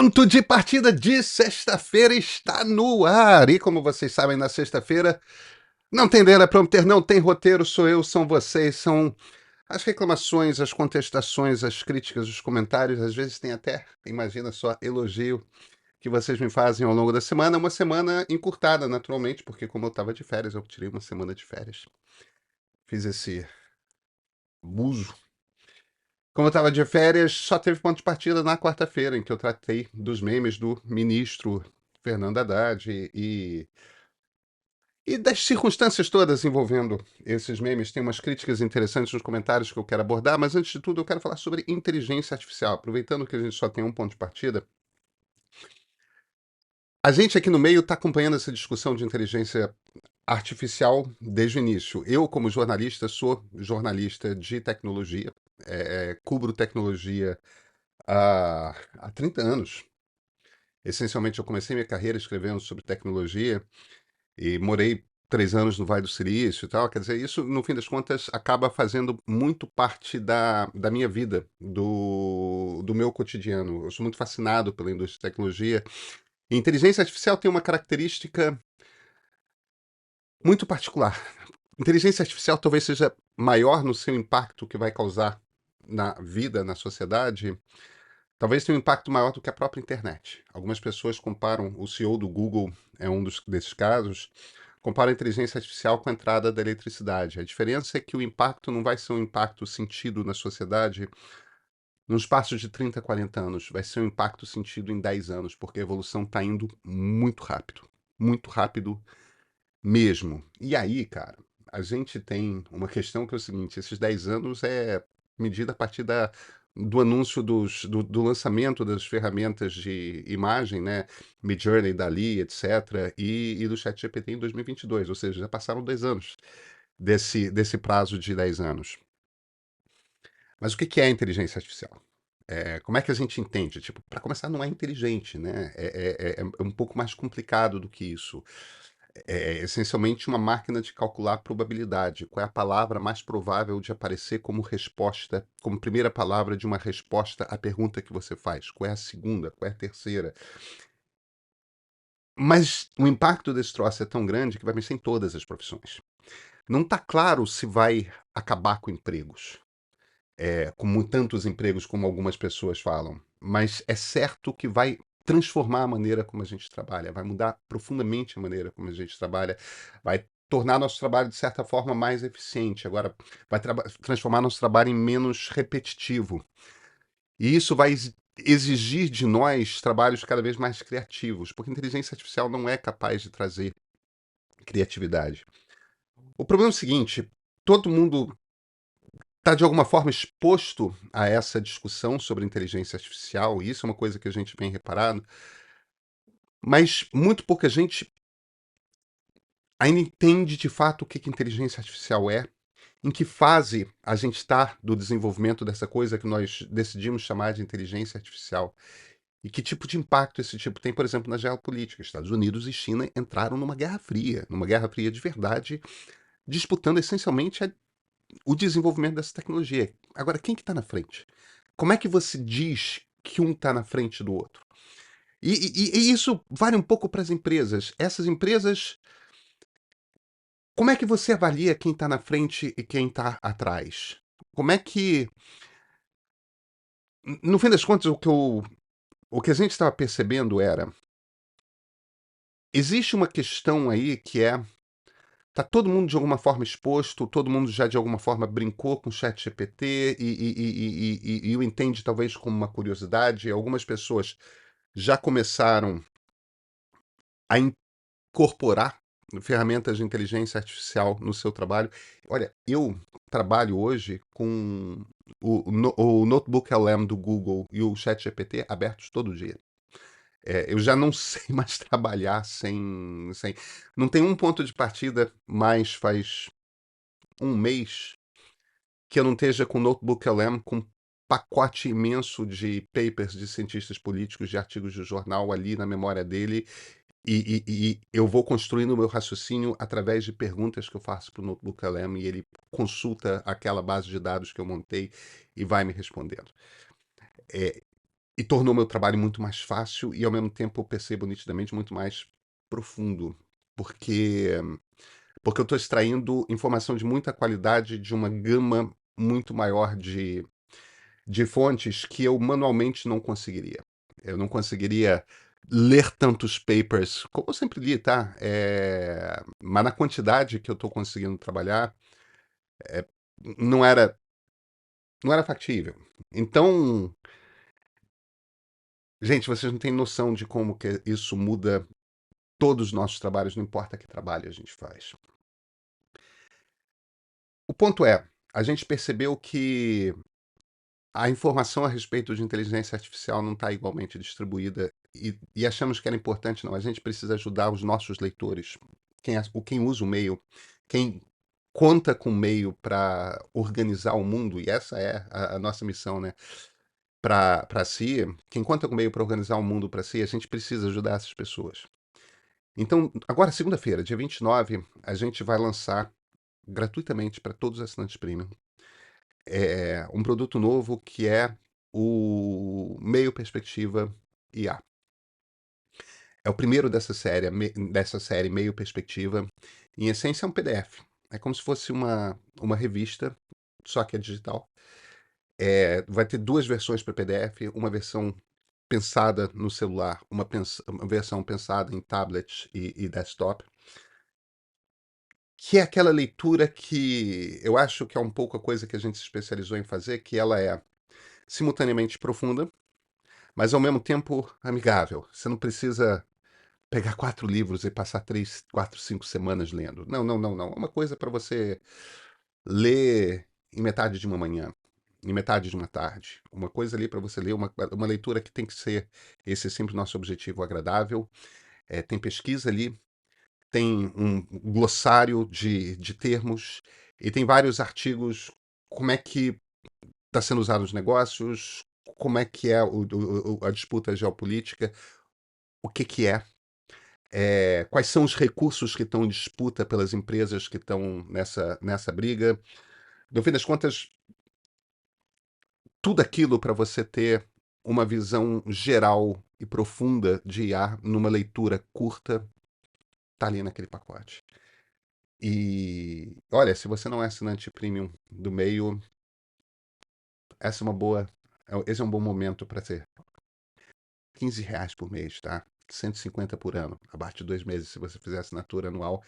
Ponto de partida de sexta-feira está no ar. E como vocês sabem, na sexta-feira não tem teleprompter, não tem roteiro, sou eu, são vocês, são as reclamações, as contestações, as críticas, os comentários. Às vezes tem até, imagina só, elogio que vocês me fazem ao longo da semana. Uma semana encurtada, naturalmente, porque como eu estava de férias, eu tirei uma semana de férias. Fiz esse abuso. Como eu estava de férias, só teve ponto de partida na quarta-feira, em que eu tratei dos memes do ministro Fernando Haddad e das circunstâncias todas envolvendo esses memes. Tem umas críticas interessantes nos comentários que eu quero abordar, mas antes de tudo eu quero falar sobre inteligência artificial. Aproveitando que a gente só tem um ponto de partida, a gente aqui no meio está acompanhando essa discussão de inteligência artificial desde o início. Eu, como jornalista, sou jornalista de tecnologia, cubro tecnologia há 30 anos. Essencialmente, eu comecei minha carreira escrevendo sobre tecnologia e morei 3 anos no Vale do Silício e tal. Quer dizer, isso, no fim das contas, acaba fazendo muito parte da minha vida, do meu cotidiano. Eu sou muito fascinado pela indústria de tecnologia. E inteligência artificial tem uma característica muito particular. Inteligência artificial talvez seja maior no seu impacto que vai causar na vida, na sociedade. Talvez tenha um impacto maior do que a própria internet. Algumas pessoas comparam, o CEO do Google é um desses casos, compara a inteligência artificial com a entrada da eletricidade. A diferença é que o impacto não vai ser um impacto sentido na sociedade num espaço de 30, 40 anos. Vai ser um impacto sentido em 10 anos, porque a evolução está indo muito rápido. Muito rápido mesmo. E aí, cara, a gente tem uma questão que é o seguinte: esses 10 anos é medida a partir do anúncio do lançamento das ferramentas de imagem, né? Midjourney, Dali, etc., e do ChatGPT em 2022, ou seja, já passaram 10 anos desse prazo de 10 anos. Mas o que é a inteligência artificial? Como é que a gente entende? Tipo, para começar, não é inteligente, né? É um pouco mais complicado do que isso. É essencialmente uma máquina de calcular a probabilidade. Qual é a palavra mais provável de aparecer como resposta, como primeira palavra de uma resposta à pergunta que você faz? Qual é a segunda? Qual é a terceira? Mas o impacto desse troço é tão grande que vai mexer em todas as profissões. Não está claro se vai acabar com empregos, com tantos empregos como algumas pessoas falam, mas é certo que vai transformar a maneira como a gente trabalha, vai mudar profundamente a maneira como a gente trabalha, vai tornar nosso trabalho, de certa forma, mais eficiente. Agora, vai transformar nosso trabalho em menos repetitivo. E isso vai exigir de nós trabalhos cada vez mais criativos, porque a inteligência artificial não é capaz de trazer criatividade. O problema é o seguinte: todo mundo está de alguma forma exposto a essa discussão sobre inteligência artificial, e isso é uma coisa que a gente vem reparando, mas muito pouca gente ainda entende de fato o que inteligência artificial é, em que fase a gente está do desenvolvimento dessa coisa que nós decidimos chamar de inteligência artificial. E que tipo de impacto esse tipo tem, por exemplo, na geopolítica. Estados Unidos e China entraram numa guerra fria de verdade, disputando essencialmente o desenvolvimento dessa tecnologia. Agora, quem que está na frente? Como é que você diz que um está na frente do outro? E isso vale um pouco para as empresas. Essas empresas, como é que você avalia quem está na frente e quem está atrás? Como é que, no fim das contas, o que a gente estava percebendo era, existe uma questão aí que é, tá todo mundo de alguma forma exposto, todo mundo já de alguma forma brincou com o chat GPT e o entende talvez como uma curiosidade. Algumas pessoas já começaram a incorporar ferramentas de inteligência artificial no seu trabalho. Olha, eu trabalho hoje com o Notebook LM do Google e o ChatGPT abertos todo dia. Eu já não sei mais trabalhar sem. Não tem um ponto de partida, mas faz um mês que eu não esteja com o Notebook LM com pacote imenso de papers de cientistas políticos, de artigos de jornal ali na memória dele, e eu vou construindo o meu raciocínio através de perguntas que eu faço para o Notebook LM e ele consulta aquela base de dados que eu montei e vai me respondendo. e tornou meu trabalho muito mais fácil e, ao mesmo tempo, eu percebo nitidamente muito mais profundo, porque porque eu estou extraindo informação de muita qualidade de uma gama muito maior de fontes que eu manualmente não conseguiria. Eu não conseguiria ler tantos papers, como eu sempre li, tá? Mas na quantidade que eu estou conseguindo trabalhar, não era, não era factível. Então, gente, vocês não têm noção de como que isso muda todos os nossos trabalhos, não importa que trabalho a gente faz. O ponto é, a gente percebeu que a informação a respeito de inteligência artificial não está igualmente distribuída e achamos que era importante, não. A gente precisa ajudar os nossos leitores, quem usa o meio, quem conta com o meio para organizar o mundo, e essa é a nossa missão, né? Para si, quem conta com o meio para organizar o mundo para si, a gente precisa ajudar essas pessoas. Então, agora, segunda-feira, dia 29, a gente vai lançar gratuitamente para todos os assinantes premium um produto novo que é o Meio Perspectiva IA. É o primeiro dessa série Meio Perspectiva. Em essência, é um PDF. É como se fosse uma revista, só que é digital. Vai ter duas versões para PDF, uma versão pensada no celular, uma versão pensada em tablet e desktop, que é aquela leitura que eu acho que é um pouco a coisa que a gente se especializou em fazer, que ela é simultaneamente profunda, mas ao mesmo tempo amigável. Você não precisa pegar 4 livros e passar 3, 4, 5 semanas lendo. Não, não, não, não. É uma coisa para você ler em metade de uma manhã, em metade de uma tarde. Uma coisa ali para você ler, uma leitura que tem que ser, esse é sempre o nosso objetivo, agradável. Tem pesquisa ali, tem um glossário de termos e tem vários artigos, como é que está sendo usado nos negócios, como é que é a disputa geopolítica, o que que quais são os recursos que estão em disputa pelas empresas que estão nessa briga. No fim das contas, tudo aquilo para você ter uma visão geral e profunda de IA numa leitura curta, tá ali naquele pacote. E olha, se você não é assinante premium do meio, essa é uma boa, esse é um bom momento para ser. R$ 15 por mês, tá? 150 por ano, abaixo de 2 meses, se você fizer assinatura anual.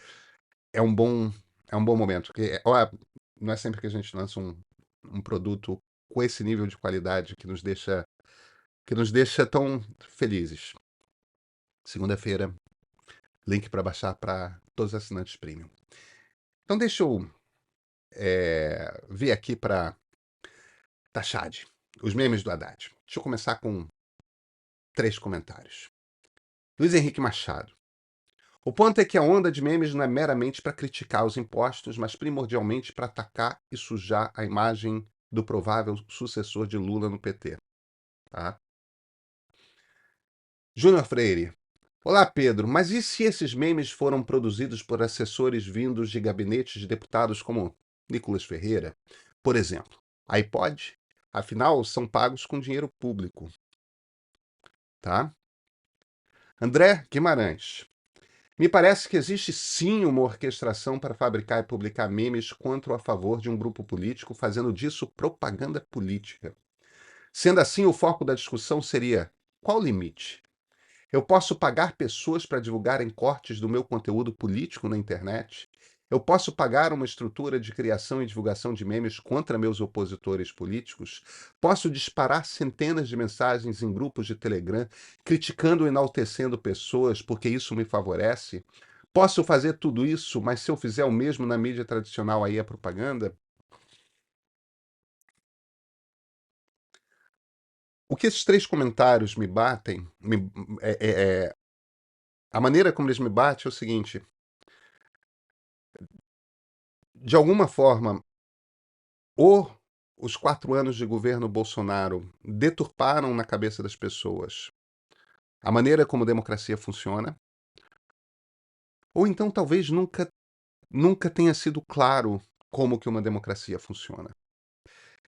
É um bom, é um bom momento. Porque, ó, não é sempre que a gente lança um produto com esse nível de qualidade que nos deixa tão felizes. Segunda-feira, link para baixar para todos os assinantes premium. Então deixa eu vir aqui para Tachad, os memes do Haddad. Deixa eu começar com 3 comentários. Luiz Henrique Machado. O ponto é que a onda de memes não é meramente para criticar os impostos, mas primordialmente para atacar e sujar a imagem do provável sucessor de Lula no PT. Tá? Júnior Freire. Olá, Pedro, mas e se esses memes foram produzidos por assessores vindos de gabinetes de deputados como Nicolas Ferreira, por exemplo? Aí pode? Afinal, são pagos com dinheiro público. Tá? André Guimarães. Me parece que existe sim uma orquestração para fabricar e publicar memes contra ou a favor de um grupo político, fazendo disso propaganda política. Sendo assim, o foco da discussão seria: qual o limite? Eu posso pagar pessoas para divulgarem cortes do meu conteúdo político na internet? Eu posso pagar uma estrutura de criação e divulgação de memes contra meus opositores políticos? Posso disparar centenas de mensagens em grupos de Telegram criticando ou enaltecendo pessoas porque isso me favorece? Posso fazer tudo isso, mas se eu fizer o mesmo na mídia tradicional, aí é propaganda? O que esses 3 comentários me batem, a maneira como eles me batem é o seguinte: de alguma forma, ou os 4 anos de governo Bolsonaro deturparam na cabeça das pessoas a maneira como a democracia funciona, ou então talvez nunca tenha sido claro como que uma democracia funciona.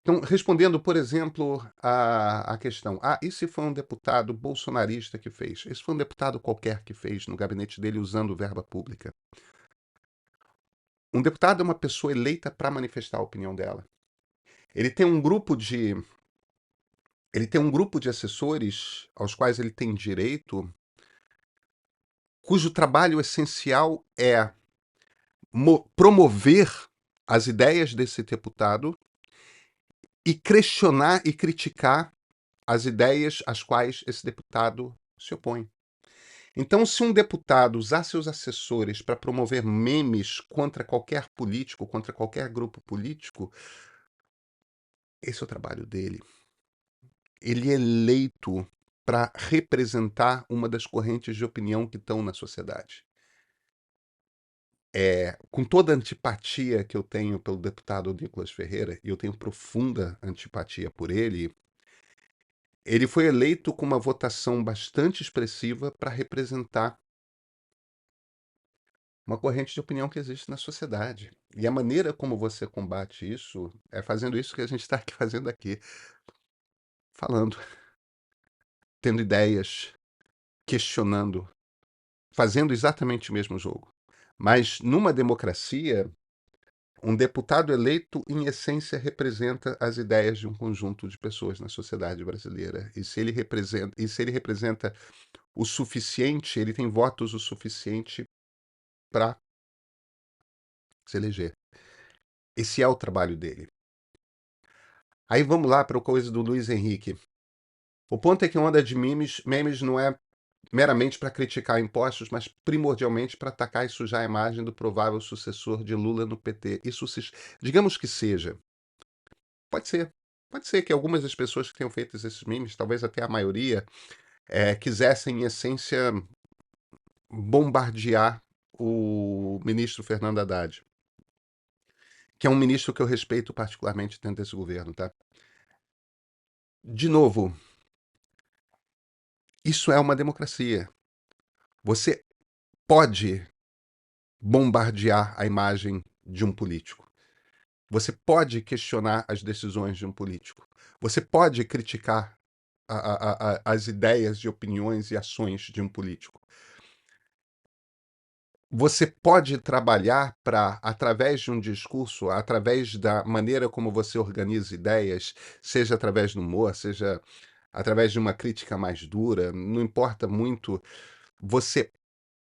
Então, respondendo, por exemplo, a questão: ah, e se foi um deputado bolsonarista que fez? Esse foi um deputado qualquer que fez no gabinete dele usando verba pública. Um deputado é uma pessoa eleita para manifestar a opinião dela. Ele tem um grupo de ele tem um grupo de assessores aos quais ele tem direito, cujo trabalho essencial é promover as ideias desse deputado e questionar e criticar as ideias às quais esse deputado se opõe. Então, se um deputado usar seus assessores para promover memes contra qualquer político, contra qualquer grupo político, esse é o trabalho dele. Ele é eleito para representar uma das correntes de opinião que estão na sociedade. Com toda a antipatia que eu tenho pelo deputado Nicolas Ferreira, e eu tenho profunda antipatia por ele foi eleito com uma votação bastante expressiva para representar uma corrente de opinião que existe na sociedade. E a maneira como você combate isso é fazendo isso que a gente está aqui fazendo aqui. Falando, tendo ideias, questionando, fazendo exatamente o mesmo jogo. Mas numa democracia, um deputado eleito, em essência, representa as ideias de um conjunto de pessoas na sociedade brasileira. E se ele representa o suficiente, ele tem votos o suficiente para se eleger. Esse é o trabalho dele. Aí vamos lá para a coisa do Luiz Henrique. O ponto é que onda de memes não é meramente para criticar impostos, mas primordialmente para atacar e sujar a imagem do provável sucessor de Lula no PT. Digamos que seja. Pode ser. Pode ser que algumas das pessoas que tenham feito esses memes, talvez até a maioria, quisessem, em essência, bombardear o ministro Fernando Haddad, que é um ministro que eu respeito particularmente dentro desse governo, tá? De novo, isso é uma democracia. Você pode bombardear a imagem de um político. Você pode questionar as decisões de um político. Você pode criticar as ideias e opiniões e ações de um político. Você pode trabalhar para, através de um discurso, através da maneira como você organiza ideias, seja através do humor, seja através de uma crítica mais dura, não importa muito, você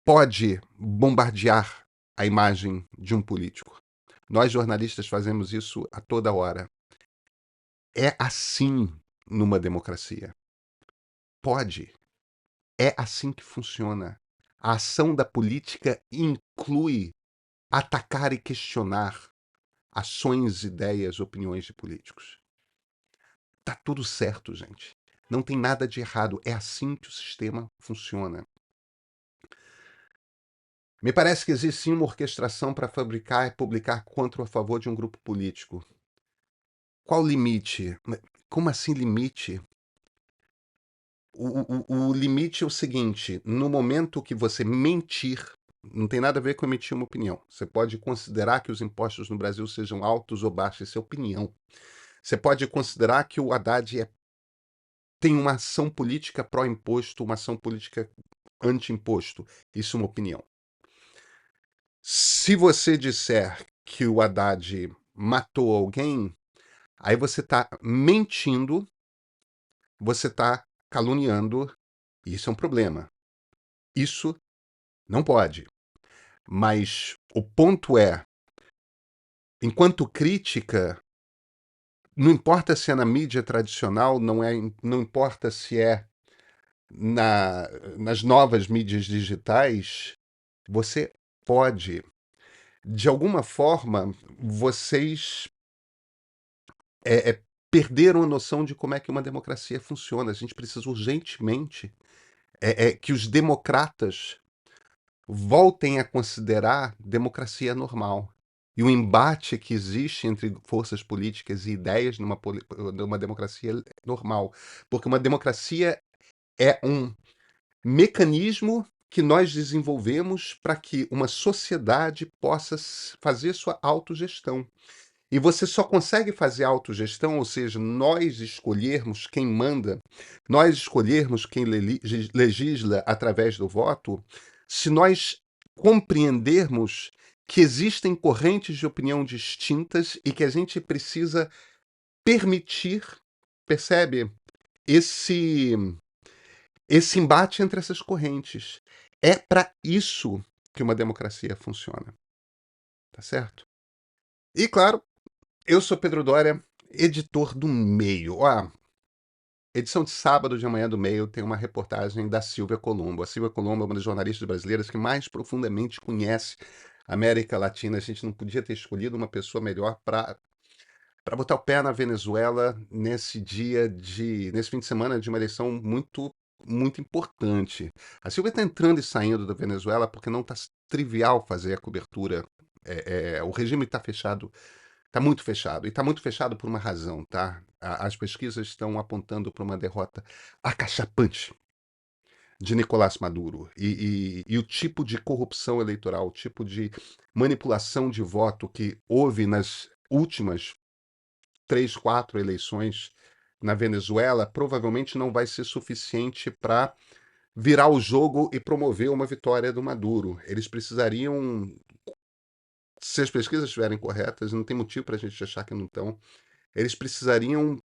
pode bombardear a imagem de um político. Nós, jornalistas, fazemos isso a toda hora. É assim numa democracia. Pode. É assim que funciona. A ação da política inclui atacar e questionar ações, ideias, opiniões de políticos. Tá tudo certo, gente. Não tem nada de errado. É assim que o sistema funciona. Me parece que existe sim uma orquestração para fabricar e publicar contra ou a favor de um grupo político. Qual o limite? Como assim limite? O limite é o seguinte: no momento que você mentir, não tem nada a ver com emitir uma opinião. Você pode considerar que os impostos no Brasil sejam altos ou baixos, isso é opinião. Você pode considerar que o Haddad tem uma ação política pró-imposto, uma ação política anti-imposto. Isso é uma opinião. Se você disser que o Haddad matou alguém, aí você está mentindo, você está caluniando, e isso é um problema. Isso não pode. Mas o ponto é, enquanto crítica, não importa se é na mídia tradicional, não importa se é nas novas mídias digitais, você pode. De alguma forma, vocês perderam a noção de como é que uma democracia funciona. A gente precisa urgentemente que os democratas voltem a considerar democracia normal. E o embate que existe entre forças políticas e ideias numa democracia normal. Porque uma democracia é um mecanismo que nós desenvolvemos para que uma sociedade possa fazer sua autogestão. E você só consegue fazer autogestão, ou seja, nós escolhermos quem manda, nós escolhermos quem legisla através do voto, se nós compreendermos que existem correntes de opinião distintas e que a gente precisa permitir, percebe, esse esse embate entre essas correntes. É para isso que uma democracia funciona, tá certo? E claro, eu sou Pedro Doria, editor do Meio. Ó, edição de sábado de amanhã do Meio tem uma reportagem da Silvia Colombo. A Silvia Colombo é uma das jornalistas brasileiras que mais profundamente conhece a América Latina. A gente não podia ter escolhido uma pessoa melhor para botar o pé na Venezuela nesse fim de semana de uma eleição muito importante. A Silvia está entrando e saindo da Venezuela porque não está trivial fazer a cobertura. O regime está fechado, está muito fechado. E está muito fechado por uma razão, tá? As pesquisas estão apontando para uma derrota acachapante de Nicolás Maduro. E o tipo de corrupção eleitoral, o tipo de manipulação de voto que houve nas últimas 3, 4 eleições na Venezuela, provavelmente não vai ser suficiente para virar o jogo e promover uma vitória do Maduro. Eles precisariam, se as pesquisas estiverem corretas, não tem motivo para a gente achar que não estão, eles precisariam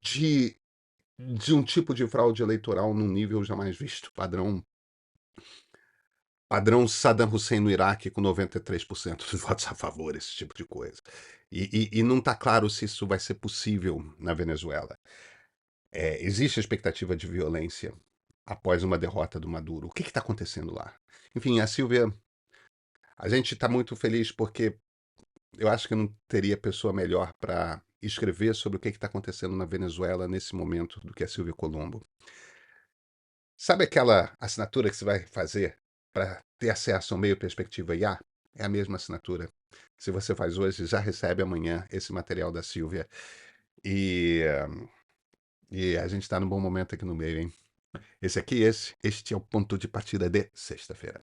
de, de um tipo de fraude eleitoral num nível jamais visto, padrão Saddam Hussein no Iraque com 93% dos votos a favor, esse tipo de coisa. E não está claro se isso vai ser possível na Venezuela. Existe a expectativa de violência após uma derrota do Maduro. O que está acontecendo lá? Enfim, a Silvia, a gente está muito feliz porque eu acho que não teria pessoa melhor para escrever sobre o que está acontecendo na Venezuela nesse momento do que a Silvia Colombo. Sabe aquela assinatura que você vai fazer para ter acesso ao Meio Perspectiva IA? É a mesma assinatura. Se você faz hoje, já recebe amanhã esse material da Silvia. E, e a gente está num bom momento aqui no meio, hein? Este é o ponto de partida de sexta-feira.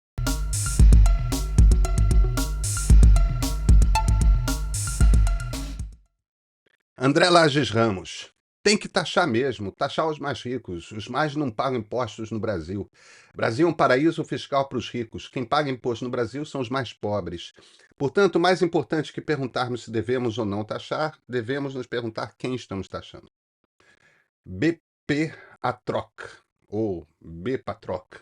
André Lages Ramos. Tem que taxar mesmo, taxar os mais ricos. Os mais não pagam impostos no Brasil. Brasil é um paraíso fiscal para os ricos. Quem paga imposto no Brasil são os mais pobres. Portanto, mais importante que perguntarmos se devemos ou não taxar, devemos nos perguntar quem estamos taxando. BP Atroc, ou BPatroc.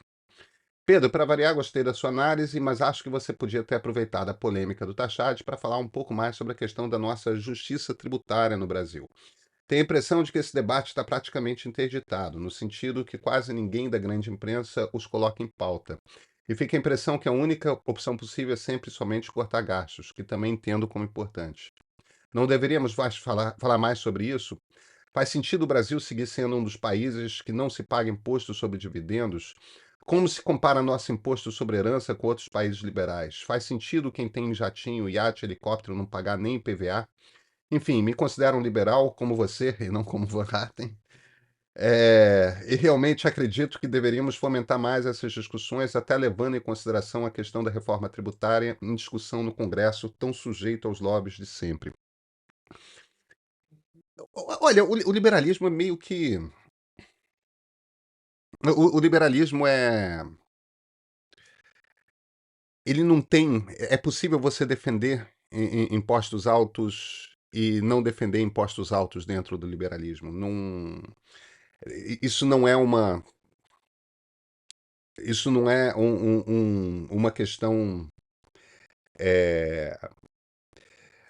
Pedro, para variar, gostei da sua análise, mas acho que você podia ter aproveitado a polêmica do Taxade para falar um pouco mais sobre a questão da nossa justiça tributária no Brasil. Tenho a impressão de que esse debate está praticamente interditado, no sentido que quase ninguém da grande imprensa os coloca em pauta. E fica a impressão que a única opção possível é sempre somente cortar gastos, que também entendo como importante. Não deveríamos falar mais sobre isso? Faz sentido o Brasil seguir sendo um dos países que não se paga imposto sobre dividendos? Como se compara nosso imposto sobre herança com outros países liberais? Faz sentido quem tem jatinho, iate, helicóptero não pagar nem IPVA? Enfim, me considero um liberal como você e não como Van Hatten. E realmente acredito que deveríamos fomentar mais essas discussões, até levando em consideração a questão da reforma tributária em discussão no Congresso, tão sujeito aos lobbies de sempre. Olha, o liberalismo é meio que. O liberalismo é. Ele não tem. É possível você defender impostos altos e não defender impostos altos dentro do liberalismo. Não, isso não é uma. Isso não é uma questão. é,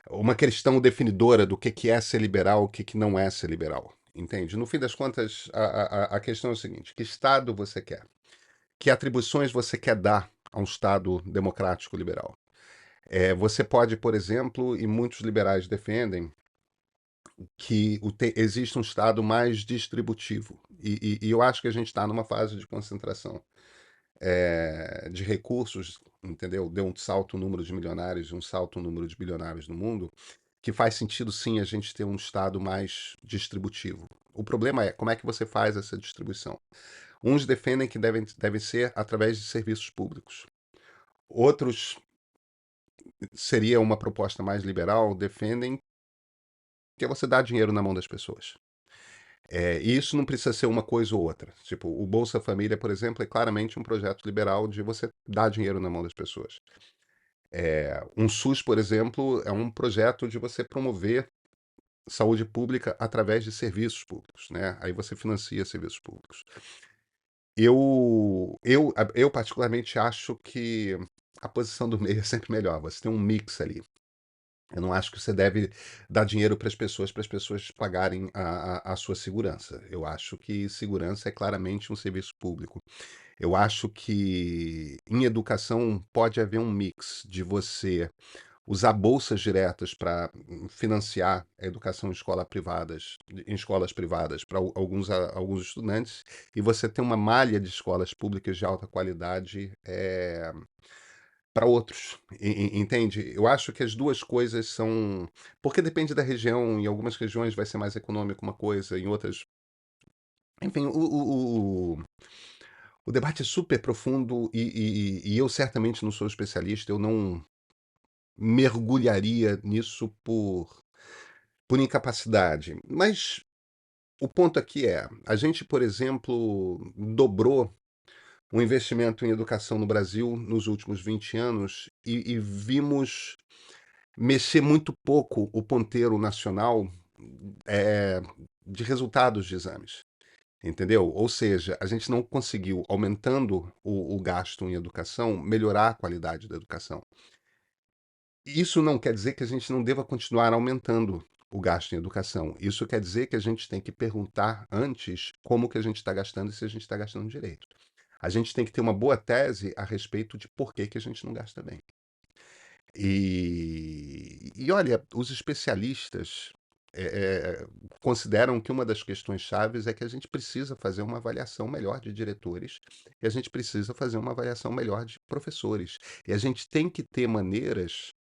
uma questão definidora do que é ser liberal, o que não é ser liberal. Entende? No fim das contas, a questão é o seguinte: que Estado você quer? Que atribuições você quer dar a um Estado democrático liberal? Você pode, por exemplo, e muitos liberais defendem, que existe um Estado mais distributivo. E eu acho que a gente está numa fase de concentração de recursos, entendeu? Deu um salto o número de milionários, um salto o número de bilionários no mundo, que faz sentido sim a gente ter um Estado mais distributivo. O problema é como é que você faz essa distribuição. Uns defendem que deve ser através de serviços públicos. Outros seria uma proposta mais liberal, defendem que é você dar dinheiro na mão das pessoas. E isso não precisa ser uma coisa ou outra. Tipo, o Bolsa Família, por exemplo, é claramente um projeto liberal de você dar dinheiro na mão das pessoas. Um SUS, por exemplo, é um projeto de você promover saúde pública através de serviços públicos, né? Aí você financia serviços públicos. Eu particularmente acho que a posição do meio é sempre melhor. Você tem um mix ali. Eu não acho que você deve dar dinheiro para as pessoas pagarem a sua segurança. Eu acho que segurança é claramente um serviço público. Eu acho que em educação pode haver um mix de você usar bolsas diretas para financiar a educação em escolas privadas para alguns estudantes, e você ter uma malha de escolas públicas de alta qualidade para outros, entende? Eu acho que as duas coisas são. Porque depende da região, em algumas regiões vai ser mais econômico uma coisa, em outras. Enfim, o debate é super profundo e eu certamente não sou especialista, eu não mergulharia nisso por incapacidade. Mas o ponto aqui é: a gente, por exemplo, dobrou o investimento em educação no Brasil nos últimos 20 anos e vimos mexer muito pouco o ponteiro nacional é, de resultados de exames. Entendeu? Ou seja, a gente não conseguiu, aumentando o gasto em educação, melhorar a qualidade da educação. Isso não quer dizer que a gente não deva continuar aumentando o gasto em educação. Isso quer dizer que a gente tem que perguntar antes como que a gente está gastando e se a gente está gastando direito. A gente tem que ter uma boa tese a respeito de por que a gente não gasta bem. E olha, os especialistas consideram que uma das questões chaves é que a gente precisa fazer uma avaliação melhor de diretores e a gente precisa fazer uma avaliação melhor de professores. E a gente tem que ter maneiras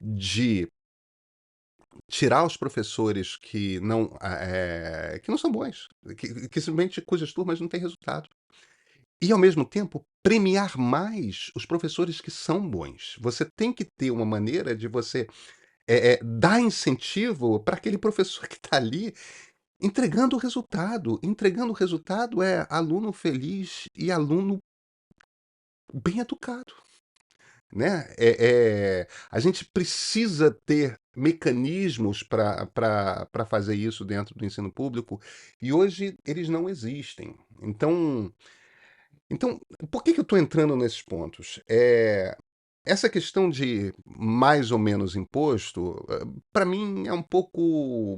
de tirar os professores que não são bons, que simplesmente cujas turmas não têm resultado. E, ao mesmo tempo, premiar mais os professores que são bons. Você tem que ter uma maneira de você dar incentivo para aquele professor que está ali entregando o resultado. Entregando o resultado é aluno feliz e aluno bem educado. Né? A gente precisa ter mecanismos para fazer isso dentro do ensino público e hoje eles não existem. Então por que eu estou entrando nesses pontos? Essa questão de mais ou menos imposto, para mim é um pouco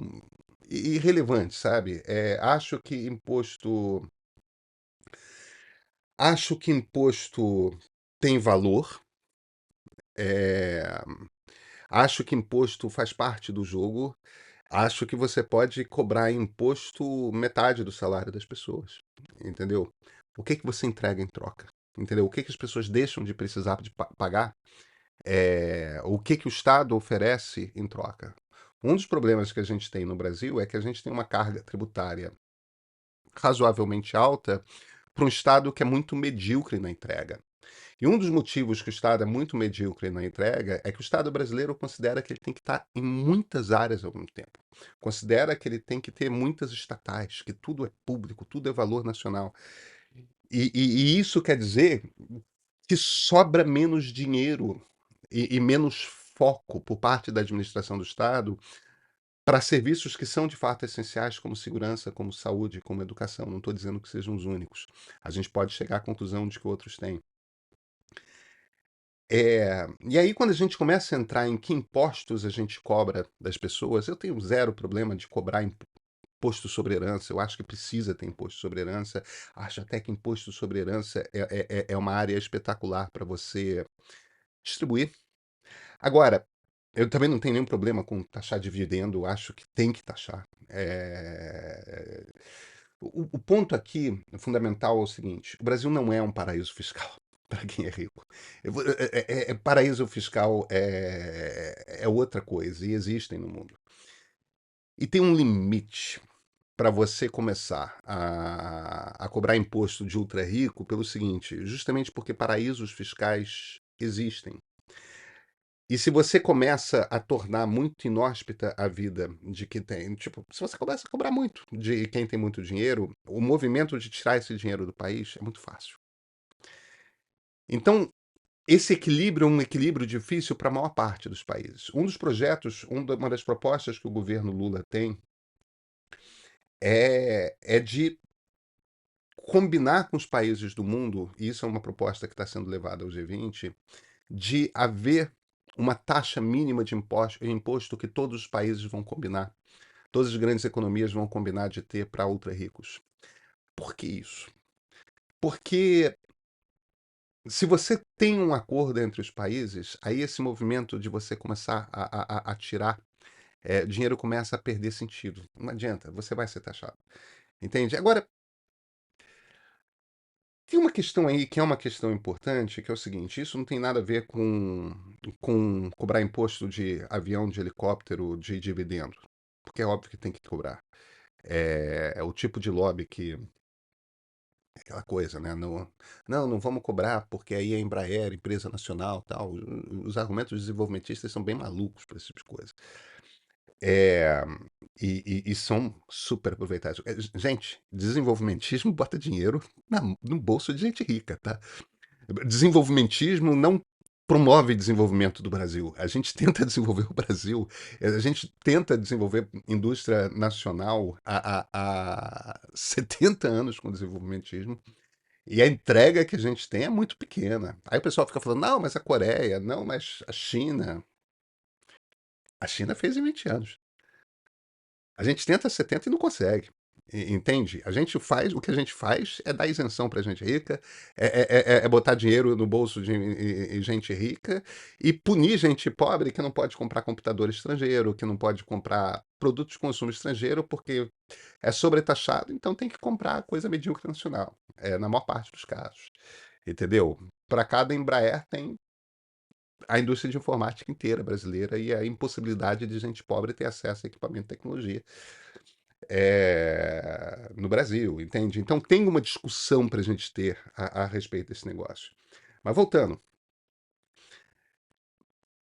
irrelevante, sabe? Acho que imposto tem valor. é, Acho que imposto faz parte do jogo. Acho que você pode cobrar imposto metade do salário das pessoas, entendeu? O que que você entrega em troca? Entendeu? O que que as pessoas deixam de precisar de pagar? O que que o Estado oferece em troca? Um dos problemas que a gente tem no Brasil é que a gente tem uma carga tributária razoavelmente alta para um Estado que é muito medíocre na entrega. E um dos motivos que o Estado é muito medíocre na entrega é que o Estado brasileiro considera que ele tem que estar em muitas áreas ao mesmo tempo. Considera que ele tem que ter muitas estatais, que tudo é público, tudo é valor nacional. E isso quer dizer que sobra menos dinheiro e menos foco por parte da administração do Estado para serviços que são de fato essenciais, como segurança, como saúde, como educação. Não estou dizendo que sejam os únicos. A gente pode chegar à conclusão de que outros têm. E aí, quando a gente começa a entrar em que impostos a gente cobra das pessoas, eu tenho zero problema de cobrar imposto sobre herança. Eu acho que precisa ter imposto sobre herança. Acho até que imposto sobre herança é uma área espetacular para você distribuir. Agora, eu também não tenho nenhum problema com taxar dividendo. Acho que tem que taxar. O ponto aqui fundamental é o seguinte: o Brasil não é um paraíso fiscal para quem é rico. Paraíso fiscal é outra coisa e existem no mundo. E tem um limite para você começar a cobrar imposto de ultra rico pelo seguinte: justamente porque paraísos fiscais existem. E se você começa a tornar muito inóspita a vida de quem tem, tipo, se você começa a cobrar muito de quem tem muito dinheiro, o movimento de tirar esse dinheiro do país é muito fácil. Então, esse equilíbrio é um equilíbrio difícil para a maior parte dos países. Um dos projetos, uma das propostas que o governo Lula tem é de combinar com os países do mundo, e isso é uma proposta que está sendo levada ao G20, de haver uma taxa mínima de imposto que todos os países vão combinar, todas as grandes economias vão combinar de ter para ultra-ricos. Por que isso? Porque se você tem um acordo entre os países, aí esse movimento de você começar a tirar dinheiro começa a perder sentido. Não adianta, você vai ser taxado. Entende? Agora, tem uma questão aí que é uma questão importante, que é o seguinte: isso não tem nada a ver com cobrar imposto de avião, de helicóptero, de dividendo. Porque é óbvio que tem que cobrar. É o tipo de lobby que. Aquela coisa, né? Não vamos cobrar, porque aí é Embraer, empresa nacional tal. Os argumentos desenvolvimentistas são bem malucos para esse tipo de coisa. É, e são super aproveitados. Gente, desenvolvimentismo bota dinheiro no bolso de gente rica, tá? Desenvolvimentismo não promove desenvolvimento do Brasil. A gente tenta desenvolver o Brasil, a gente tenta desenvolver indústria nacional há 70 anos com desenvolvimentismo, e a entrega que a gente tem é muito pequena. Aí o pessoal fica falando, não, mas a Coreia, não, mas a China. A China fez em 20 anos. A gente tenta 70 e não consegue. Entende? A gente faz, o que a gente faz é dar isenção para gente rica, é botar dinheiro no bolso de gente rica e punir gente pobre que não pode comprar computador estrangeiro, que não pode comprar produtos de consumo estrangeiro porque é sobretaxado, então tem que comprar coisa medíocre nacional, na maior parte dos casos. Entendeu? Para cada Embraer tem a indústria de informática inteira brasileira e a impossibilidade de gente pobre ter acesso a equipamento e tecnologia no Brasil, entende? Então tem uma discussão para a gente ter a respeito desse negócio. Mas voltando,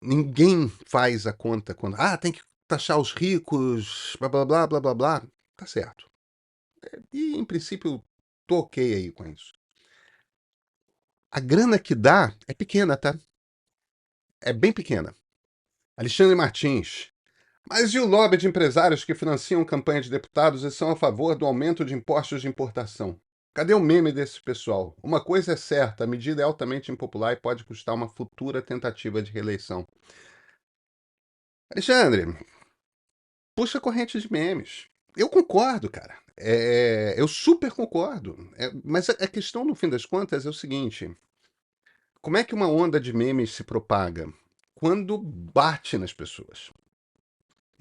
ninguém faz a conta quando. Ah, tem que taxar os ricos, blá blá blá blá blá blá. Tá certo. E em princípio, tô ok aí com isso. A grana que dá é pequena, tá? É bem pequena. Alexandre Martins. Mas e o lobby de empresários que financiam campanha de deputados e são a favor do aumento de impostos de importação? Cadê o meme desse pessoal? Uma coisa é certa, a medida é altamente impopular e pode custar uma futura tentativa de reeleição. Alexandre, puxa a corrente de memes. Eu concordo, cara. Eu super concordo. Mas a questão, no fim das contas, é o seguinte: como é que uma onda de memes se propaga? Quando bate nas pessoas.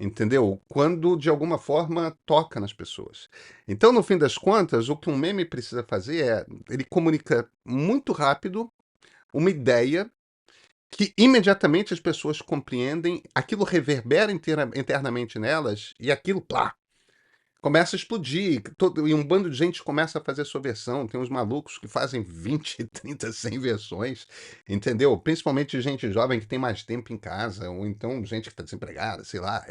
Entendeu? Quando de alguma forma toca nas pessoas. Então, no fim das contas, o que um meme precisa fazer é ele comunica muito rápido uma ideia que imediatamente as pessoas compreendem, aquilo reverbera internamente nelas e aquilo, plá, começa a explodir. E um bando de gente começa a fazer sua versão. Tem uns malucos que fazem 20, 30, 100 versões, entendeu? Principalmente gente jovem que tem mais tempo em casa, ou então gente que está desempregada, sei lá.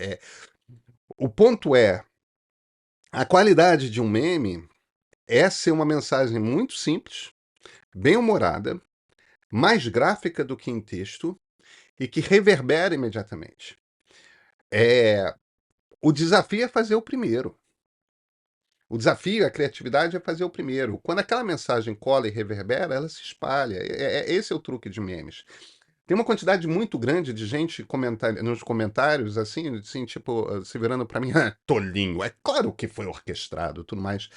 O ponto é, a qualidade de um meme é ser uma mensagem muito simples, bem-humorada, mais gráfica do que em texto e que reverbera imediatamente. É, o desafio é fazer o primeiro. O desafio, a criatividade é fazer o primeiro. Quando aquela mensagem cola e reverbera, ela se espalha. Esse é o truque de memes. Tem uma quantidade muito grande de gente nos comentários, assim, tipo, se virando para mim, ah, tolinho, é claro que foi orquestrado, tudo mais.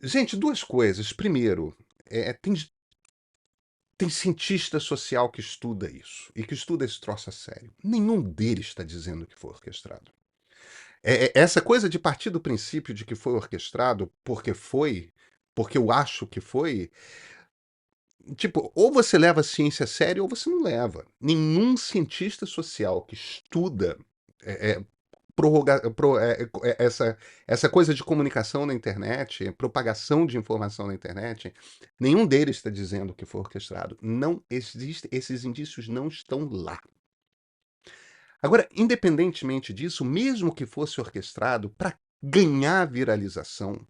Gente, duas coisas. Primeiro, tem cientista social que estuda isso e que estuda esse troço a sério. Nenhum deles está dizendo que foi orquestrado. Essa coisa de partir do princípio de que foi orquestrado porque eu acho que foi, tipo, ou você leva a ciência a sério ou você não leva. Nenhum cientista social que estuda essa coisa de comunicação na internet, propagação de informação na internet, nenhum deles está dizendo que foi orquestrado. Não existe, esses indícios não estão lá. Agora, independentemente disso, mesmo que fosse orquestrado para ganhar viralização,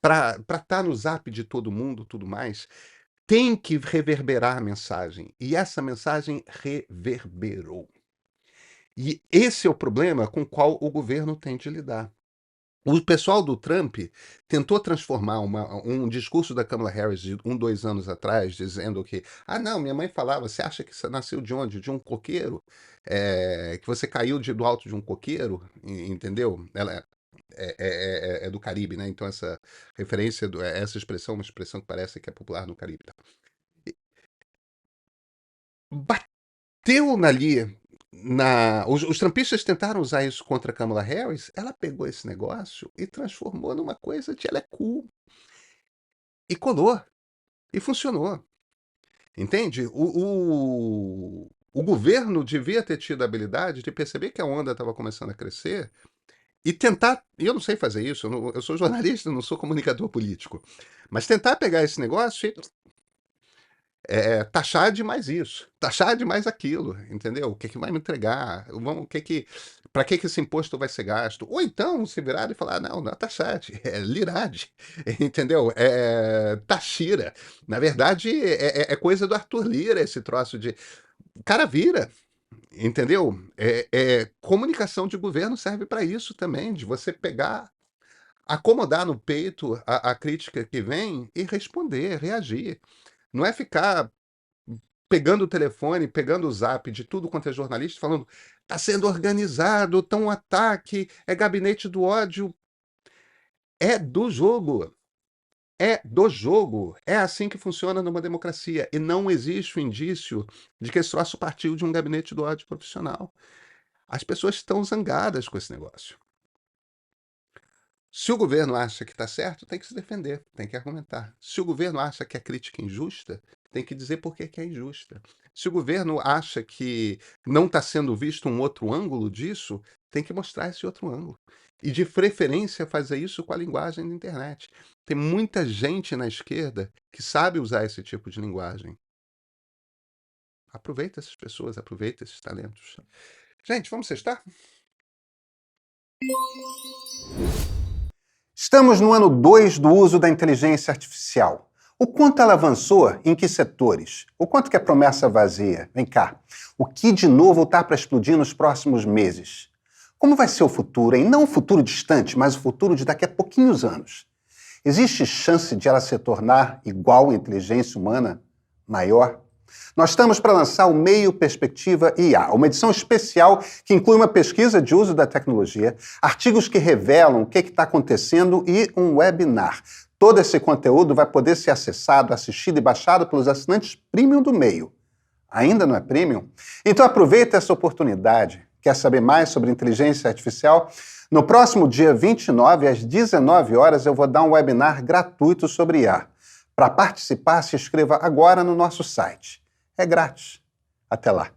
para estar no zap de todo mundo, tudo mais, tem que reverberar a mensagem. E essa mensagem reverberou. E esse é o problema com o qual o governo tem de lidar. O pessoal do Trump tentou transformar um discurso da Kamala Harris de 2 anos atrás, dizendo que, não, minha mãe falava, você acha que você nasceu de onde? De um coqueiro? Que você caiu do alto de um coqueiro? Entendeu? Ela é do Caribe, né? Então essa referência, essa expressão, uma expressão que parece que é popular no Caribe. Tá? Bateu ali os trumpistas tentaram usar isso contra a Kamala Harris, ela pegou esse negócio e transformou numa coisa de ela é cool. E colou. E funcionou. Entende? O governo devia ter tido a habilidade de perceber que a onda estava começando a crescer e tentar. E eu não sei fazer isso, eu sou jornalista, não sou comunicador político. Mas tentar pegar esse negócio e taxar demais isso, taxar demais aquilo, entendeu? O que vai me entregar? Para que esse imposto vai ser gasto? Ou então se virar e falar, não é taxade, é lirade, entendeu? É taxira. Na verdade, é coisa do Arthur Lira esse troço de... O cara vira, entendeu? Comunicação de governo serve para isso também, de você pegar, acomodar no peito a crítica que vem e responder, reagir. Não é ficar pegando o telefone, pegando o zap de tudo quanto é jornalista, falando está sendo organizado, tá um ataque, é gabinete do ódio. É do jogo. É do jogo. É assim que funciona numa democracia. E não existe o indício de que esse troço partiu de um gabinete do ódio profissional. As pessoas estão zangadas com esse negócio. Se o governo acha que está certo, tem que se defender, tem que argumentar. Se o governo acha que a crítica é injusta, tem que dizer por que é injusta. Se o governo acha que não está sendo visto um outro ângulo disso, tem que mostrar esse outro ângulo. E, de preferência, fazer isso com a linguagem da internet. Tem muita gente na esquerda que sabe usar esse tipo de linguagem. Aproveita essas pessoas, aproveita esses talentos. Gente, vamos sextar? Estamos no ano 2 do uso da inteligência artificial. O quanto ela avançou, em que setores? O quanto que é promessa vazia? Vem cá, o que de novo está para explodir nos próximos meses? Como vai ser o futuro, hein? Não o futuro distante, mas o futuro de daqui a pouquinhos anos. Existe chance de ela se tornar igual à inteligência humana? Maior? Nós estamos para lançar o Meio Perspectiva IA, uma edição especial que inclui uma pesquisa de uso da tecnologia, artigos que revelam o que está acontecendo e um webinar. Todo esse conteúdo vai poder ser acessado, assistido e baixado pelos assinantes premium do Meio. Ainda não é premium? Então aproveita essa oportunidade. Quer saber mais sobre inteligência artificial? No próximo dia 29, às 19 horas, eu vou dar um webinar gratuito sobre IA. Para participar, se inscreva agora no nosso site. É grátis. Até lá.